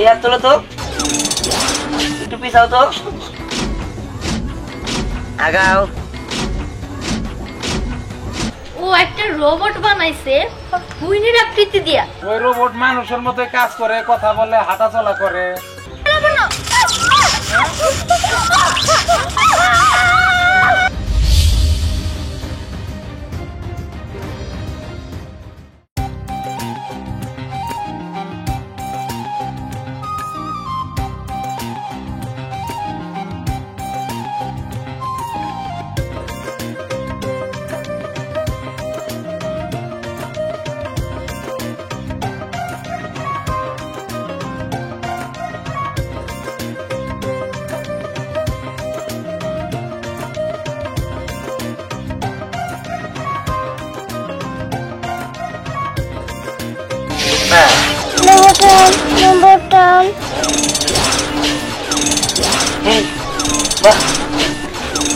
এই হাত তোলো তো, একটু পিছাও তো, আগাও। ও একটা রোবট বানাইছে হুইনের আকৃতি দিয়া। ওই রোবট মানুষের মতো কাজ করে, কথা বলে, হাঁটা চলা করে।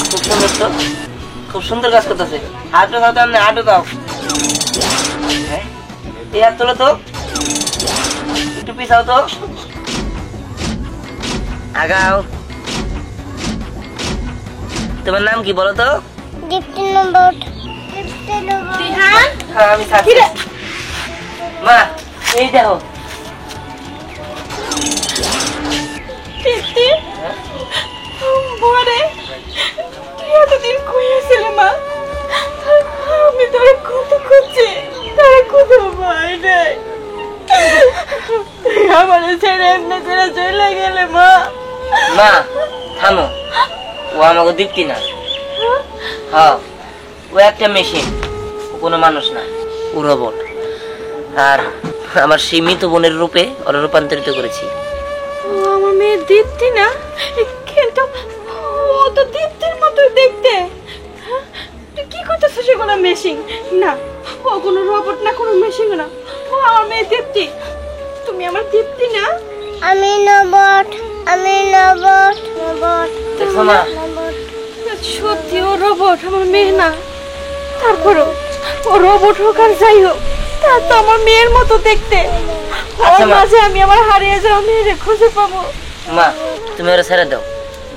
খুব সুন্দর তো, খুব সুন্দর কাজ করতেছে। হাঁটু দাও, তার হাঁটু দাও। এই হাত তোলো তো, একটু পিছাও তো, আগাও। তোমার নাম কি বলো তো? হ্যাঁ আমি থাকি। মা এই দেখো, আমি তোরা কত খুঁজছি, তারা কোথাও পাই নাই। আমার ছেড়ে এমনি করে চলে গেলে মা। মা থামো, ও আমাকে দীপ্তি না। হ্যাঁ ও একটা মেশিন, ও কোনো মানুষ না, ও রোবট। আর আমার সীমিত বোনের রূপে ওরা রূপান্তরিত করেছি। ও আমার মেয়ে দীপ্তি না, কিন্তু ও তো দীপ্তির মতো দেখতে। তুই কি করতেছ? সেগুলো মেশিন না, ও কোনো রোবট না, কোনো মেশিন না, ও আমার মেয়ে দীপ্তি। তুমি আমার দীপ্তি না? আমি রোবট, আমি রোবট, রোবট। দেখছো মা, সত্যি ও রোবট, আমার মেয়ে না। তারপরও ও রোবট হোক আর যাই হোক, তা তো আমার মেয়ের মতো দেখতে। ওর মাঝে আমি আমার হারিয়ে যাওয়া মেয়েরে খুঁজে পাবো। মা তুমি ওরা ছেড়ে দাও।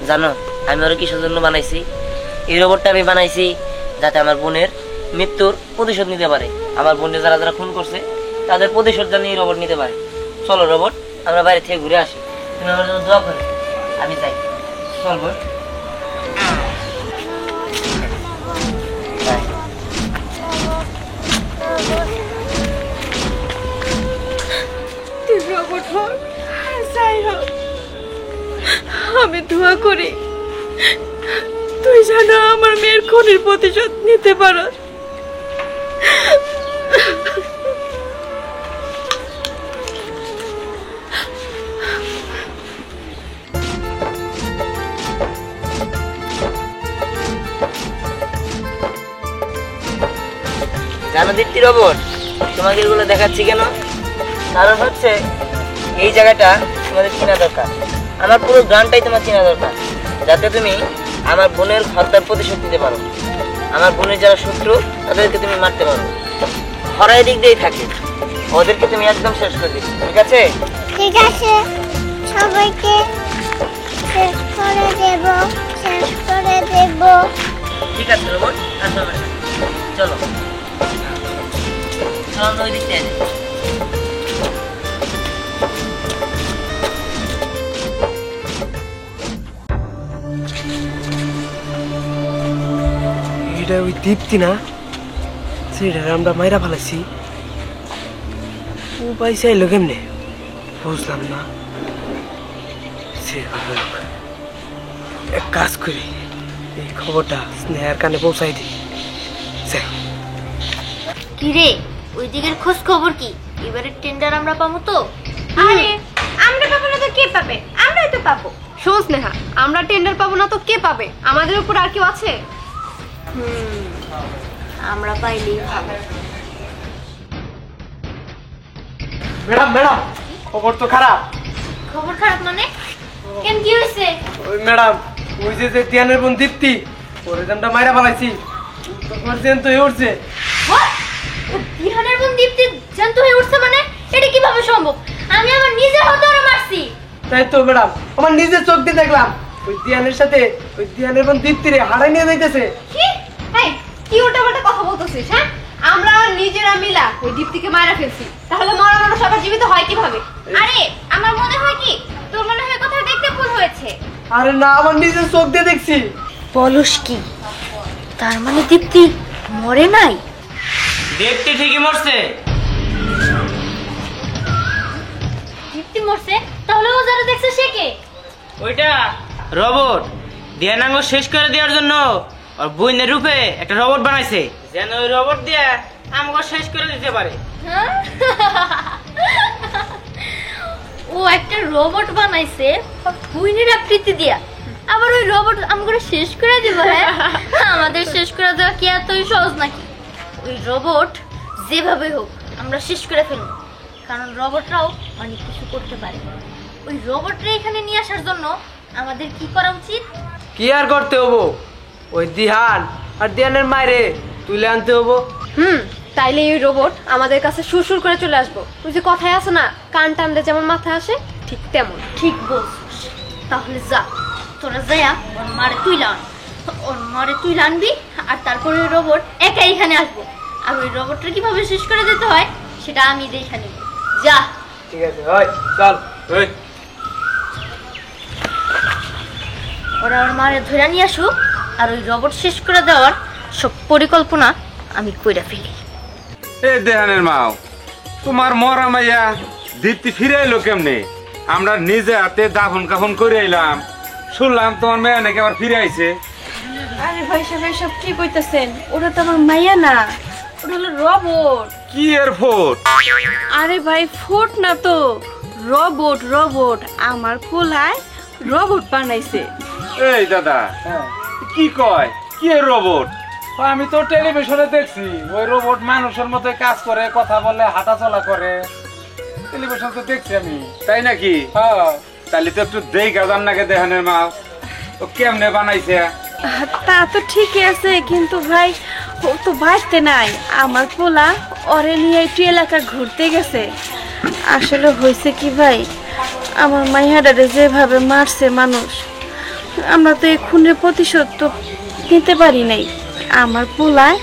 জানো আমি ওরা কিসের জন্য বানাইছি? এই রোবটটা আমি বানাইছি যাতে আমার বোনের মৃত্যুর প্রতিশোধ নিতে পারে। আমার বোনের যারা যারা খুন করছে তাদের প্রতিশোধ জানিয়ে এই রোবট নিতে পারে। চলো রোবট, আমরা বাইরে থেকে ঘুরে আসি। তুমি আমার জন্য দোয়া করো, আমি যাই। চল বোন। তুই রোবট হোক আর যাই হোক, আমি দোয়া করি তুই যেন আমার মেয়ের খুনের প্রতিশোধ নিতে পারো। জানো দীপ্তি রোবট, তোমাকে এগুলো দেখাচ্ছি কেন? কারণ হচ্ছে এই জায়গাটা তোমাদের চেনা দরকার। আমার পুরো গানটাই তোমার চেনা দরকার, যাতে তুমি আমার বোনের হত্যার প্রতিশোধ নিতে পারো। আমার বোনের যারা শত্রু তাদেরকে তুমি মারতে পারো। হরাই দিক দিয়েই থাকে, ওদেরকে তুমি একদম শেষ করে দিচ্ছ। ঠিক আছে? ঠিক আছে, সবাইকে শেষ করে দেব, শেষ করে দেব। ঠিক আছে রোবট, আসো আমরা। চলো চলো আমরা ওই দিক থেকে যাই। এটা ওই দীপ্তি না, সেটা আমরা মাইরা ফেলাইছি। ও পাইছে এলো কেমনে বুঝলাম না। এক কাজ করি, এই খবরটা স্নেহার কানে পৌঁছাই দিই। কি রে, ওই দিকের খোঁজ খবর কি? এবারে টেন্ডার আমরা পাবো তো? আরে আমরা পাবো না তো কে পাবে? আমরাই তো পাবো। শোন স্নেহা, আমরা টেন্ডার পাবো না তো কে পাবে? আমাদের উপর আর কেউ আছে? আমরা পাইলেই ভালো। ম্যাডাম ম্যাডাম, খবর তো খারাপ। খবর খারাপ মানে? কেন, কি হয়েছে? ওই ম্যাডাম, ওই যে তিয়ানের বোন দীপ্তি, ওরে আমরা মাইরা ফেলাইছি। তোমার জেন তো উঠছে। বিহানের বোন দীপ্তি জ্যান্ত হয়ে উঠছে মানে? এটা কিভাবে সম্ভব? আমি আমার নিজের হাতে ওরে মারছি। তাই তো ম্যাডাম, আমার নিজের চোখ দিয়ে দেখলাম ওই দিয়ানের সাথে ওই দিয়ানের বোন দীপ্তিরে হারাই নিয়ে যাইতেছে। কি এই কি উল্টাপাল্টা কথা বলতেছিস? হ্যাঁ, আমরা নিজেরা মিলা ওই দীপ্তিকে মারা ফেলছি, তাহলে মরা মানুষ আবার জীবিত হয় কিভাবে? আরে আমার মনে হয় কি তোর মনে হয় কথা দেখতে ভুল হয়েছে। আরে না, আমার নিজের চোখ দিয়ে দেখছি। বলস কি? তার মানে দীপ্তি মরে নাই? দেখতে ঠিকই মরছে। দীপ্তি মরছে? তাহলে ও যারা দেখছে সে কে? ওইটা রোবট। ধ্যানাঙ্গ শেষ করে দেওয়ার জন্য আর বইনের রূপে একটা রোবট বানাইছে, যেন ওই রোবট দিয়ে আমাকে শেষ করে দিতে পারে। হ্যাঁ? ও একটা রোবট বানাইছে হুইনের আকৃতি দিয়া, আবার ওই রোবট আমাকে শেষ করে দিব? হ্যাঁ, আমাদের শেষ করে দেওয়া কি এতই সহজ নাকি? ওই রোবট যেভাবে হোক আমরা শেষ করে ফেলবো, কারণ রোবটরাও অনেক কিছু করতে পারে। ওই রোবটরে এখানে নিয়ে আসার জন্য আমাদের কি করা উচিত? কি আর করতে হবো, ওই দিহান আর দিহানের মায়েরে তুলে আনতে হবো। তাইলে এই রোবট আমাদের কাছে সুরসুর করে চলে আসবো। ওই যে কথায় আছে না, কান টানলে যেমন মাথায় আসে, ঠিক তেমন। ঠিক বলছিস। তাহলে যা, তোরা যাইয়া ওর মারে তুই লান, ওর মারে তুই লানবি, আর তারপরে ওই রোবট একাই এখানে আসবো, আর ওই রোবটটা কিভাবে শেষ করে দিতে হয় সেটা আমি দেখে নিব। যা। ঠিক আছে, হয় চল। ওরা ওর মারে ধরে নিয়ে আসুক, আর ওই রোবট শেষ করে দেওয়ার সব পরিকল্পনা আমি কইরা ফেলি। এ দেহানের মাও, তোমার মরা মাইয়া দীপ্তি ফিরে এলো কেমনে? আমরা নিজে হাতে দাফন কাফন করে এলাম, শুনলাম তোমার মেয়ে নাকি আবার ফিরে আইছে। আরে ভাই সাহেব সব কি কইতাছেন? ওটা তো আমার মাইয়া না, ওটা হলো রোবট। কি এর ফোট? আরে ভাই ফুট না তো, রোবট রোবট। আমার পোলায় রোবট বানাইছে। এই দাদা, কি কয়? কি এর রোবট? আমি তো টেলিভিশনে দেখছি ওই রোবট মানুষের মতো কাজ করে, কথা বলে, হাঁটা চলা করে। টেলিভিশন তো দেখছি আমি। তাই নাকি? হ্যাঁ, তাহলে তো একটু দেখা যান নাকি দেহানের মা, ও কেমনে বানাইছে? তা তো ঠিকই আছে, কিন্তু ভাই ও তো বাঁচতে নাই। আমার পোলা ওরে নিয়ে একটু এলাকা ঘুরতে গেছে। আসলে হয়েছে কি ভাই, আমার মাইয়াডারে যেভাবে মারছে মানুষ, আমরা তো এই খুনের প্রতিশোধ তো নিতে পারি নাই। আমার পোলায়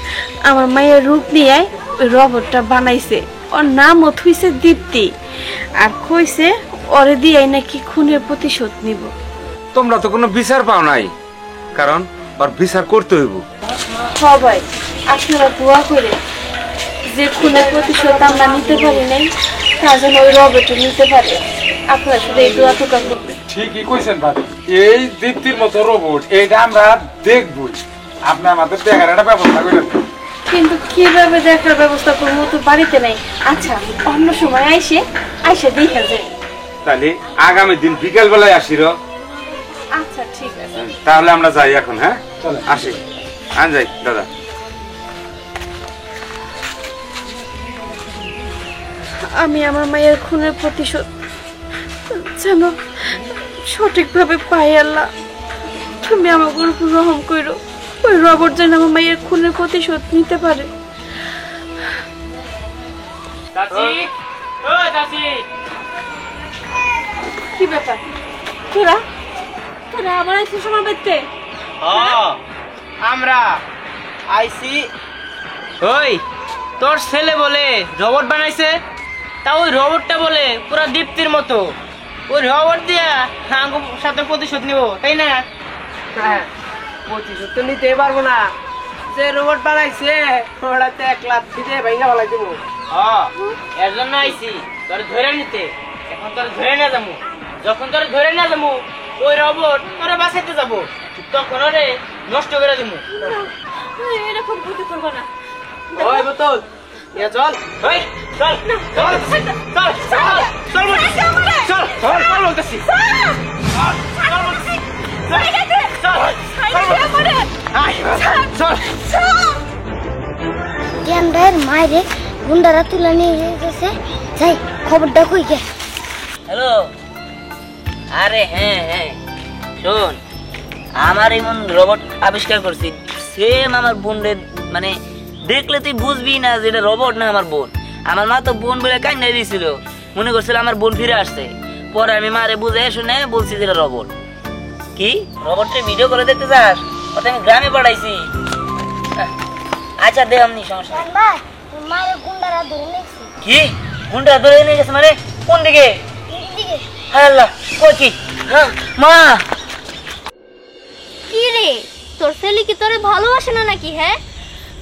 আমার মায়ের রূপ নিয়ে ওই রোবটটা বানাইছে। ওর নামও থুইছে দীপ্তি, আর কইছে ওরে দিয়ে নাকি খুনের প্রতিশোধ নিব। তোমরা তো কোনো বিচার পাও নাই, কারণ ওর বিচার করতে হইব। সবাই আপনারা দোয়া করে যে খুনের প্রতিশোধ আমরা নিতে পারি নাই, তা যেন ওই রোবটও নিতে পারে। আপনারা শুধু এই দোয়া টোকা করবেন। ঠিকই কইছেন ভাবি, এই দীপ্তির মতো রোবট এইটা আমরা দেখবই। আপনি আমাদের দেখার একটা ব্যবস্থা করেন। কিন্তু কিভাবে দেখার ব্যবস্থা করবো, তো বাড়িতে নাই। আচ্ছা, অন্য সময় আইসে দেখা যায়। তাহলে আগামী দিন বিকেল বেলায় আসির। আচ্ছা ঠিক আছে। তাহলে আমরা যাই এখন। হ্যাঁ, আসি। আন যাই দাদা। আমি আমার মায়ের খুনের প্রতিশোধ যেন সঠিকভাবে পাই। আল্লাহ, তুমি আমার উপর রহম করো। ওই রোবট যেন আমার মায়ের খুনের প্রতিশোধ নিতে পারে। চাচি, ও চাচি, কি ব্যাপার? তোরা তোরা আবার আইছিস আমার বাড়িতে? আমরা আইসি। ওই তোর ছেলে বলে রোবট বানাইছে, তা ওই রোবটটা বলে পুরো দীপ্তির মতো। ওই রোবট দিয়া আমার সাথে প্রতিশোধ নিব, তাই না? হ্যাঁ, প্রতিশোধ তো নিতে পারবো না। যে রোবট বানাইছে ওটাতে 1 লাখ দিয়ে ভেঙে ফেলাই দেবো। এর জন্য আইসি তোর ধরে নিতে। এখন তোর ধরে না যাবো, যখন তোর ধরে না যাবো ওই রোবট তোরা বাঁচাইতে যাবো, তখন ওরে নষ্ট করে দেবো। এরকম ক্ষতি করবো না। ওই বোতল, ইয়া চল। ওই চল চল চল চল চল বলতেছি, চল চল চল বলতেছি, চল বলতেছি, চল চল। ক্যামেরার মায়েরে গুন্ডারা তুলে নিয়ে গেছে, যাই খবরটা কই গে। হ্যালো, আরে হ্যাঁ হ্যাঁ শোন, আমার এমন রোবট আবিষ্কার করছি, সেম আমার বোনের, মানে দেখলে তুই বুঝবি না যে এটা রোবট না আমার বোন। আমার মা তো বোন বলে কান্নাই দিয়েছিল, মনে করছিল আমার বোন ফিরে আসছে। পরে আমি মারে বুঝে শুনে বলছি যে রোবট। কি রোবটে ভিডিও করে দেখতে চাস? ওটা আমি গ্রামে পাঠাইছি। আচ্ছা দে আমনি সমস্যা নেই। মা মারে গুন্ডারা ধরে নিয়েছে কি গুন্ডা ধরে নিয়ে গেছে মানে? কোন দিকে? এদিকে হায় আল্লাহ, কই কি? হ্যাঁ মা, কি রে তোর ছেলে কি তোরে ভালোবাসে না নাকি? হ্যাঁ,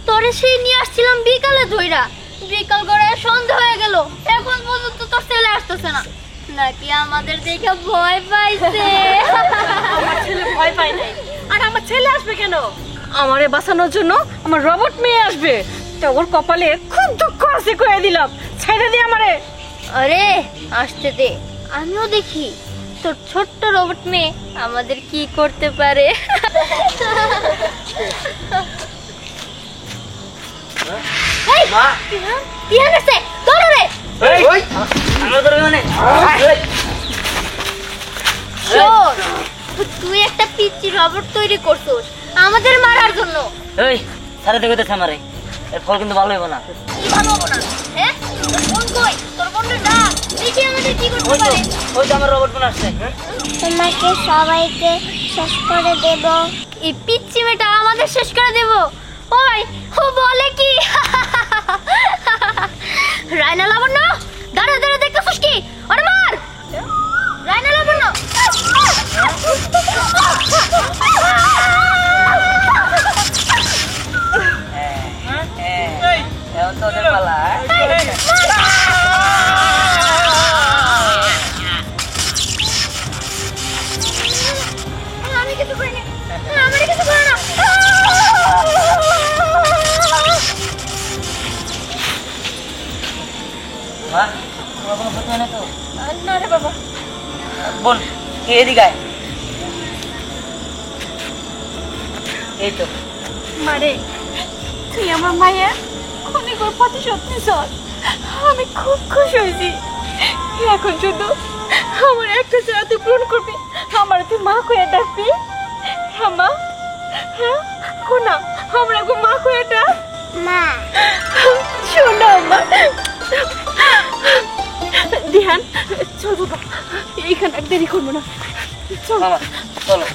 তোরে সেই নিয়ে আসছিলাম বিকালে ধইরা, বিকাল করে সন্ধ্যা হয়ে গেল, এখন পর্যন্ত তোর ছেলে আসতেছে না। নাকি আমাদের দেখে ভয় পাইছে? আমার ছেলে ভয় পায় নাই। আর আমার ছেলে আসবে কেন? আমারে বাঁচানোর জন্য আমার রোবট মেয়ে আসবে। তো ওর কপালে খুব দুঃখ আছে কয়ে দিলাম। ছেড়ে দে আমারে। আরে আসতে দে, আমিও দেখি তোর ছোট্ট রোবট মেয়ে আমাদের কি করতে পারে। এই মা, তিহান আছে, ধরো রে। ওই আমরা ধরবে মানে? শোন, তুই একটা পিচ্চি রোবট তৈরি করছিস আমাদের মারার জন্য। এই সারে দেখে দেখে আমারে, এর ফল কিন্তু ভালো হইব না। কি ভালো হবো না? হ্যাঁ, তোর বোন কই? তোর বোনটা ডাক, দেখি আমাদের কি করতে ওই তো, পারে। ওই তো আমার রোবট বোন আসছে। তোমাকে সবাইকে শেষ করে দেব এই পিচ্চি মেয়েটা আমাদের শেষ করে দেব? ওই ও বলে কি? রায়না লাবণ্য, দাঁড়া দাঁড়া, দেখতেছিস কি? আরে মার রায়না লাবণ্য। এখন তো ওদের পালা। আমি কিছু করিনি, আমার কিছু করে না। মা, তোমার কোনো ক্ষতি হয় না তো? না রে বাবা। বোন কে এদিকে আয়। এই তো মারে, তুই আমার মায়ের ক্ষণিকর প্রতিশোধ নিছ। আমি খুব খুশি হয়েছি। এখন শুধু আমার একটা চাওয়া তুই পূরণ করবি। আমার তুই মা কয়ে ডাকবি। হ্যাঁ মা, হ্যাঁ কোনা আমরা গো মা কয়ে ডাক। মা শোনো মা। দিহান চল বাবা, এইখানে আর দেরি করবো না। চল মামা চলো।